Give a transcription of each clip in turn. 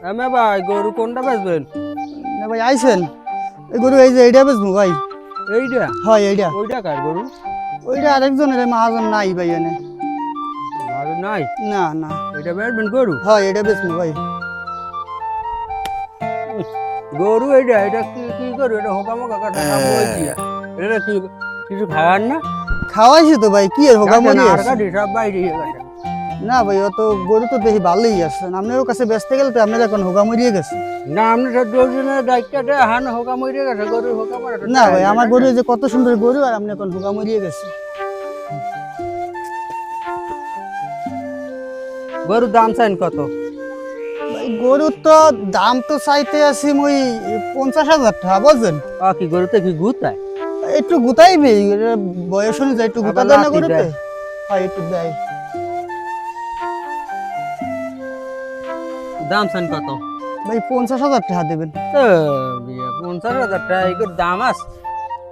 আমি ভাই গরু কোনটা বেচবেন? না ভাই আইছেন এই গরু এই যে এইটা বেচবো ভাই। এইটা? হয় এইটা ওইটা কার গরু? ওইটা আরেকজনের মহাজন নাই ভাই এনে। আর নাই। না না এটা বেচবেন গরু? হয় এইটা বেচবো ভাই। গরু এইটা এটা কি কি গরু? এটা হোকামোকা কাটা বই দিয়া। এটা কি কিছু খাওয়ার না? খাওয়াইছি তো ভাই কি আর হোগা মরি আর আছে। কাটি সব বাইরে কাটে। না ভাই অত গরু তো দেখি ভালোই আছে, আপনার কাছে বেচতে গেলে তো আপনার এখন হোগা মরিয়ে গেছে। না আপনি সব দুজনের দায়িত্বটা হান হোকা মরে গেছে গরু হোকা মারা। না ভাই আমার গরু এই যে কত সুন্দর গরু আর আপনি এখন হোগা মরিয়ে গেছে। গরুর দাম চাইন কত? ভাই গরুর তো দাম তো চাইতে আছি মুই 50,000 টাকা বুঝছেন। কি গরুতে কি গুতায়? একটু গুতাইবি বয়স অনুযায়ী একটু গুতা আবার দেয় না লাথি গরুতে। দেয়। হয় একটু দেয়। দাম চাইন কত? ভাই 50,000 টাকা দেবেন। 50,000 টাকা এগুলোর দাম আছে?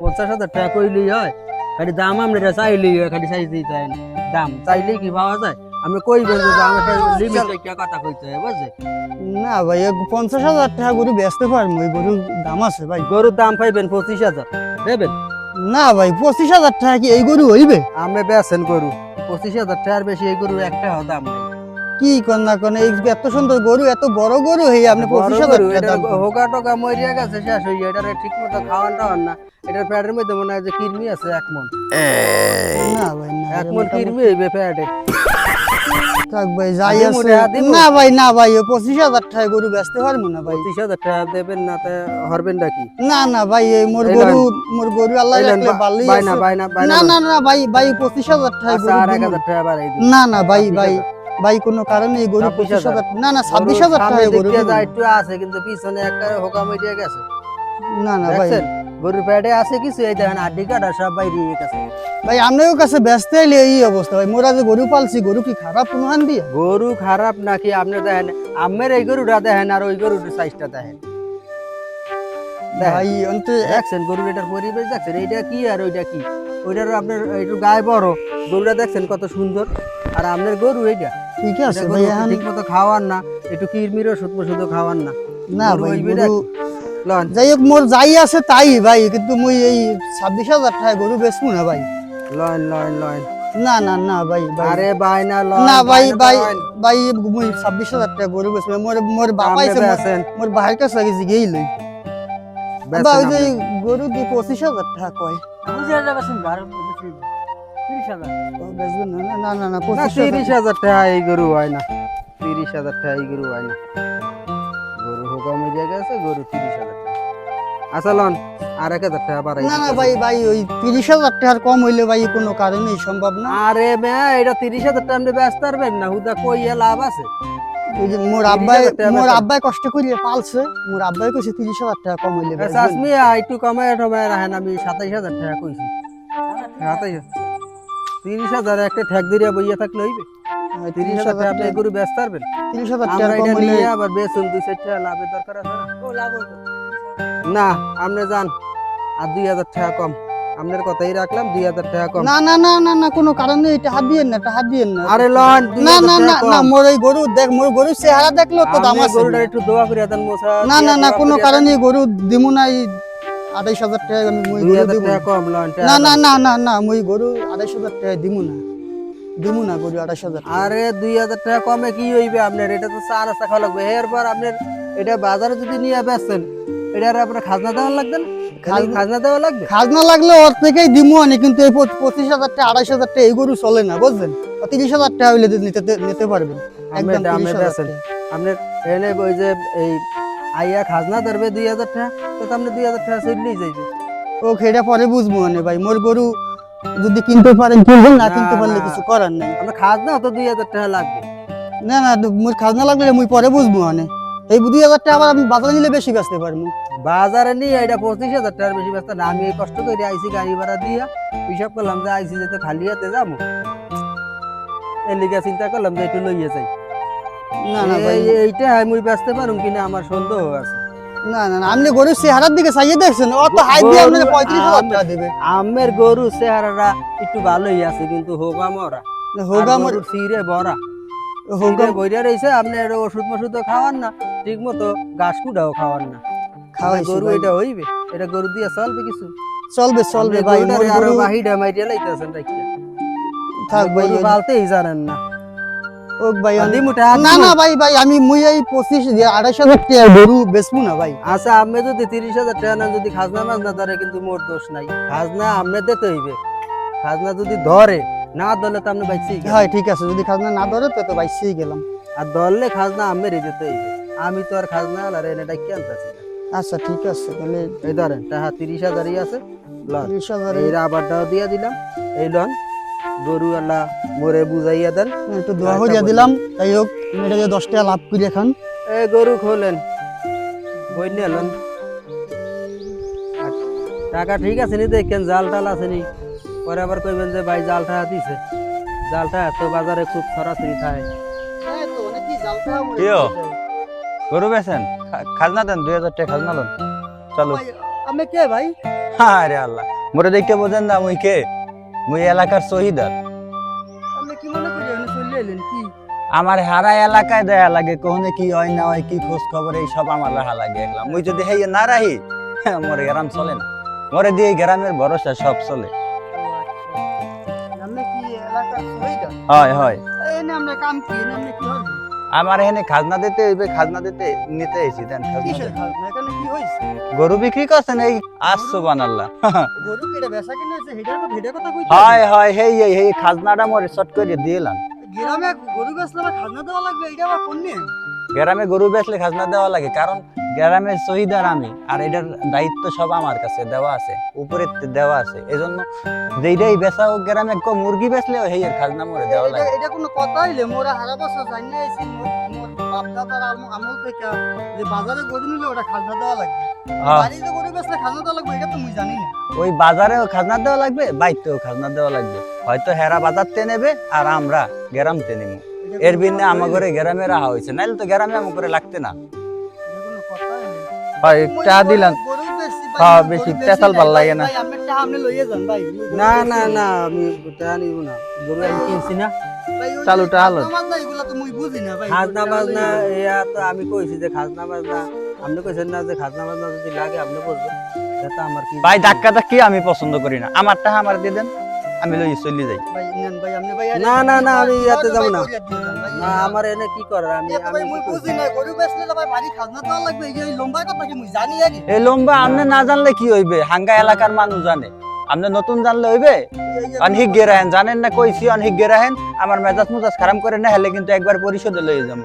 50,000 টাকা কইলেই হয়? খালি দাম আমরা চাইলেই হয়, খালি চাইতেই চাই না। দাম চাইলেই কি পাওয়া যায়? আমি কইবেন যে দাম একটা লিমিট একটা কথা কইতে হয় বুঝছে? না ভাই 50,000 টাকা গরু বেচতে পারবো, ওই গরুর দাম আছে ভাই। গরুর দাম পাইবেন 25,000 দেবেন? না ভাই 25,000 টাকা কি এই গরু হইবে? আমি বেচেন গরু 25,000 টাকার বেশি এই গরু একটা দাম নেই। কি কোন না কোন এই এত সুন্দর গরু এত বড় গরু হই আপনি 25,000 টাকা দাম করেন। হোগা টোকা মরিয়া গেছে শেষ হয়ে এটার ঠিক মতো খাওয়ান টাওয়ান না। এটার প্যাডের মধ্যে মনে হয় যে কিরমি আছে 1 মণ। না ভাই না 1 মণ কিরমি হইবে প্যাডে। থাক ভাই যাই দিমু আছে। রে, দিমু। না ভাই না ভাই 25,000 টাকা গরু বেচতে পারবো না ভাই। 25,000 টাকা দেবেন না তে হরবেন নাকি? না না ভাই এই মোর এই গরু লন। মোর গরু আল্লাহ এই লন, রাখলে ভালোই বাইনা আছে। বাইনা বাইনা না লন। না না ভাই ভাই 25,000 টাকা আচ্ছা গরু আর দিমু 1,000 টাকা বাড়াই দিন। না না ভাই ভাই 26,000 ভাই কোনো কারণে এই গরু 26,000 25,000 না না গরুর 26,000 টাকা সামনের দিক গরু দিয়ে দিমু যা না। একটু আছে কিন্তু পিছনে একটা হোকা মরিয়া গেছে। না না ভাই দেখছেন গরুর প্যাডে আছে কিছু এই দেখেন আড্ডি কাটা সব বাইরে গেছে। ভাই আপনার কাছে ব্যস্ত হইলে এই অবস্থা ভাই। মোরা যে গরু পালছি গরু কি খারাপ প্রমাণ দিয়ে? গরু খারাপ নাকি আপনি দেখেন আমের এই গরুটা দেখেন আর ওই গরুর সাইজটা দেখেন। ভাই অন্তে দেখছেন গরুর এটার পরিবেশ দেখছেন এইটা কি আর ওইটা কি? ওইটার আপনার একটু গায়ে বড় গরুটা দেখছেন কত সুন্দর আর আপনার গরু এইটা ঠিক আছে এটা ভাই গরু এখন ঠিক মতো খাওয়ান না একটু কিরমিরও শুধু খাওয়ান না। না গরু ভাই হইবে গরু লন। যাই হোক মোর যাই আছে তাই ভাই, কিন্তু মুই এই 26,000 টাকা গরু বেচবো না ভাই। লন লন লন না না না ভাই ভাই আরে বাইনা লন না ভাই বাইনা ভাই লন। ভাই মুই 26,000 টাকা গরু বেচবো না। মোর মোর বাবা আপনি আছে বেচেন মোর ভাইয়ের কাছে আগে জিগেই লই। বেচেন ভাই যে আপনি। গরু দি 25,000 টাকা কয়। বেচবেন না না না না না 25,000 30,000 টাকা এই গরু হয় না। 30,000 টাকা এই গরু হয় না। গরু হোকা মিলিয়ে গেছে গরু 30,000 টাকা। আচ্ছা লন আর 1,000 টাকা বাড়াই না না দিতেছি। ভাই ভাই ওই 30,000 টাকার কম হইলে ভাই কোনো কারণেই সম্ভব না। আরে মেয়া এটা 30,000 টাকা আপনি ব্যস্ত পারবেন না হুদা কইয়া লাভ আছে। ওই যে 30,000 টাকা মোর বেতন। আব্বাই কষ্ট করিয়ে পালছে, মোর আব্বাই কইছে 30,000 টাকা কম হইলে বেচবেন। চাষমি একটু কমায় টমায় রাখেন আমি 27,000 টাকা কইছি। 27,000 30,000 একটা ঠেক দিয়ে বইয়া থাকলে হইবে? 30,000 টাকা আপনি এই গরু ব্যস্ত পারবেন? 30,000 আমরা টাকা কম এটা হইলে নিয়ে আবার বেচুন 2-4 টাকা লাভের দরকার আছে না? না আপনি যান আর 2,000 টাকা কম। আপনার কথাই রাখলাম 2,000 টাকা কম। না না না না না কোনো কারণে এটা হাত দিয়েন না, এটা হাত দিয়েন না। আরে লন না 2,000 না টাকা না না কম। মোর এই গরু দেখ, মোর গরু চেহারা দেখলো তো দাম আপনি আছে। গরুটার একটু দোয়া করে দেন মোছা না দিয়া না না দোয়া কোনো করিয়া দেন। কারণে গরু দিমু না। এই 28,000 টাকা আমি মুই গরু 2,000 দিমু টাকা না। কম লন না না না না না মুই গরু 28,000 টাকা দিমু না। দিমু না গরু 28,000 টাকা। আরে 2,000 টাকা কমে কি হইবে আপনার? এটা তো চা নাস্তা খাওয়া লাগবে এরপর আপনার এটা বাজারে যদি নিয়ে বেচেন এটা আর আপনার খাজনা দেওয়া লাগবে না? খাজনা দেওয়া লাগবে। খাজনা লাগলে ওর থেকেই দিমু আনি, কিন্তু এই 25,000 টাকা 28,000 টাকা এই গরু চলে না বুঝলেন। 30,000 টাকা হইলে নিতে পারবেন একদম আপনি 30,000 বেচেন টাকা। আপনার এনে ওই যে এই আইয়া খাজনা ধরবে 2,000 টাকা তো আপনি 2,000 টাকা চললেই যাইবে। ও সেটা পরে বুঝবো মানে ভাই। মোর গরু যদি কিনতে পারেন কিনবেন, না না কিনতে পারলে না কিছু করার নাই। আপনার খাজনা তো 2,000 টাকা লাগবে। না না মোর খাজনা লাগলে মুই পরে বুঝবো মানে। এই 2,000 টাকা আবার আমি বাজারে নিলে বেশি বেচতে পারবো। বাজারে নিয়ে এটা 25,000 টাকার বেশি ব্যস্ত না। আমি এই কষ্ট করে আইসি গাড়ি ভাড়া দিয়া হিসাব করলাম যে আইসি যেতে খালি হাতে যাবো এর লিগে চিন্তা করলাম যে একটু লইয়ে যাই। না না ভাই এইটা আমি ব্যস্ত পারুম কিনা আমার সন্দেহ আছে। না না না আপনি গরুর চেহারার দিকে চাইয়ে দেখছেন, অত হাই দিয়ে আপনাকে 35,000 টাকা দেবে। আমের গরু চেহারাটা একটু ভালোই আছে কিন্তু হোগা মরা হোগা মোর সিরে বড়া হোগা সিরে বইরা রইছে আপনি ওষুধ মশুদ খাওয়ান না ঠিক মতো ঘাস কুড়াও খাওয়ার না খাওয়াইছি গরু ভাই। এটা হইবে এটা গরু দিয়ে চলবে কিছু চলবে চলবে ভাই মোর আরো গরু বাহিরে মাইরিয়া লাইতেছেন রাখিয়া থাক ভাই গরু পালতেই জানেন না ওক ভাই আদি মুঠে না না ভাই ভাই আমি মুই এই 25 দিয়ে 25000 টাকা গরু বেচবো না ভাই। আচ্ছা আপনি যদি 30,000 টাকা নেন যদি খাজনা মাছ না ধরে কিন্তু মোর দোষ নাই খাজনা আপনি দিতে হইবে খাজনা যদি ধরে না ধরলে তো আপনি বাইসেই গেলেন। হ্যাঁ ঠিক আছে যদি খাজনা না ধরে তো বাইসেই গেলাম। আর ধরলে খাজনা আমি দিতে হইবে আমি তো আর খাজনা আর এনে ডাকি আনতেছি না আচ্ছা ঠিক আছে তাহলে এই ধরেন টাকা 30,000ই আছে লন 30,000 এই রাবারটাও দিয়ে দিলাম এই লন গরু আল্লাহ মোরে বুঝাইয়া দেন একটু দোয়া করিয়া দিলাম তাই হোক এটা যে 10 টাকা লাভ করি এখন এই গরু খোলেন বই নিয়ে লন আর টাকা ঠিক আছে নি দেখেন জাল টাল আছে নি পরে আবার কইবেন যে ভাই জালটা দিছে জালটা এত বাজারে খুব ছড়াছড়ি থাকে কিও? গরু বেছেন খাজনা দেন 2000 টাকা খাজনা লন চলো আমি কে ভাই? আরে আল্লাহ মোরে দেখে বোঝেন না মুই কে মুই এলাকার শহীদার আপনি কি মনে করি এখানে চলে এলেন কি? আমার হারা এলাকায় দেয়া লাগে কোনে কি হয় না হয় কি খোঁজ খবর এই সব আমার রাহা লাগে একলা মুই যদি হেই না রাহি মোর গ্রাম চলে না মোরে দিয়ে গ্রামের ভরসা সব চলে আপনি কি এলাকার শহীদ? হয় হয় এনে আপনি কাম কি এনে আপনি কি হবেন? আমার এখানে খাজনা দিতে হইবে খাজনা দিতে নিতে এসি দেন খাজনা কিসের দেন। খাজনা এখানে কি হইছে? গরু বিক্রি করছেন এই আসছো বানাল্লাহ গরু কেটে বেচা কিনে হইছে হেডার তো হেডার কথা কইতে হয় হয় হেই এই হেই খাজনাটা মোরে শর্ট করে দিলাম গ্রামে গরু বেচলে আবার খাজনা দেওয়া লাগবে এটা আবার কোন নিয়ে? গ্রামে গরু বেচলে খাজনা দেওয়া লাগে কারণ গ্রামের শহীদার আমি আর এটার দায়িত্ব সব আমার কাছে দেওয়া আছে উপরে দেওয়া আছে এজন্য যেইটাই বেচা হোক গ্রামে মুরগি বেচলে হেই এর খাজনা মোরে দেওয়া লাগে এটা কোনো কথা হইলে মোরা হারা বছর জানি না আইছি মোর বাপ দাদার আমল থেকে যে বাজারে গরু নিলে ওটা খাজনা দেওয়া লাগবে হ্যাঁ, বাড়িতে গরু বেচলে খাজনা দেওয়া লাগবে এটা তো মুই জানি না। ওই বাজারেও খাজনা দেওয়া লাগবে বাইতেও খাজনা দেওয়া লাগবে হয়তো হেরা বাজার তে নেবে আর আমরা গ্রাম তে নেবো এটা এর কোনো বিন্নে কথা আমার হইলে? ঘরে গ্রামে রাহা হয়েছে নাইলে তো গ্রামে আমার করে লাগতে না এটা কোনো কথা হইলে? হয় মুই টা গরু- দিলাম গরু বেচছি ভাই, হ্যাঁ, গরু বেশি বেচি পেশাল নাই ভাল ভাই, লাগে না। ভাই, আমার টাকা আপনি লইয়ে যান ভাই। মুই গরু না বেচি না নাই। না আমি টাকা নিব না গরু আমি কিনছি না ভাই, ওই যে চালুটা আলো। খাজনা বাজনা এগুলা তো মুই বুঝি না ভাই। খাজনা টাকা বাজনা লইয়ে যান। ইয়া তো আমি কইছি যে খাজনা বাজনা আপনি কইছেন না যে খাজনা বাজনা যদি লাগে আপনি বলবেন এটা আমার কি ভাই ধাক্কা ধাক্কি আমি পছন্দ করি না আমার টাকা আমার দিয়ে দেন আমি লই চলে যাই ভাই, নেন ভাই, আপনি ভাই, আরে না, না, না, আমি কি ইয়াতে করবেন যাবো ভাই, না। করিয়া দিয়ে যান ভাই। না আমার এনে কি করার আমি এ তো ভাই, আমি মুই কি বুঝি কইছি? না, গরু বেচলে তো ভাই ভারী খাজনা দেওয়া লাগবে, এই যে এই লম্বা কথা কি মুই জানি আগে। এই লম্বা আপনি না জানলে কি হইবে হাঙ্গা এলাকার মানুষ জানে আপনি নতুন জানলে হইবে এই যে অনহিক গেরাহেন জানেন না কইছি অনহিক গেরাহেন আমার মেজাজ মুজাজ খারাপ করে না হলে কিন্তু একবার পরিশোধে লয়ে যাবো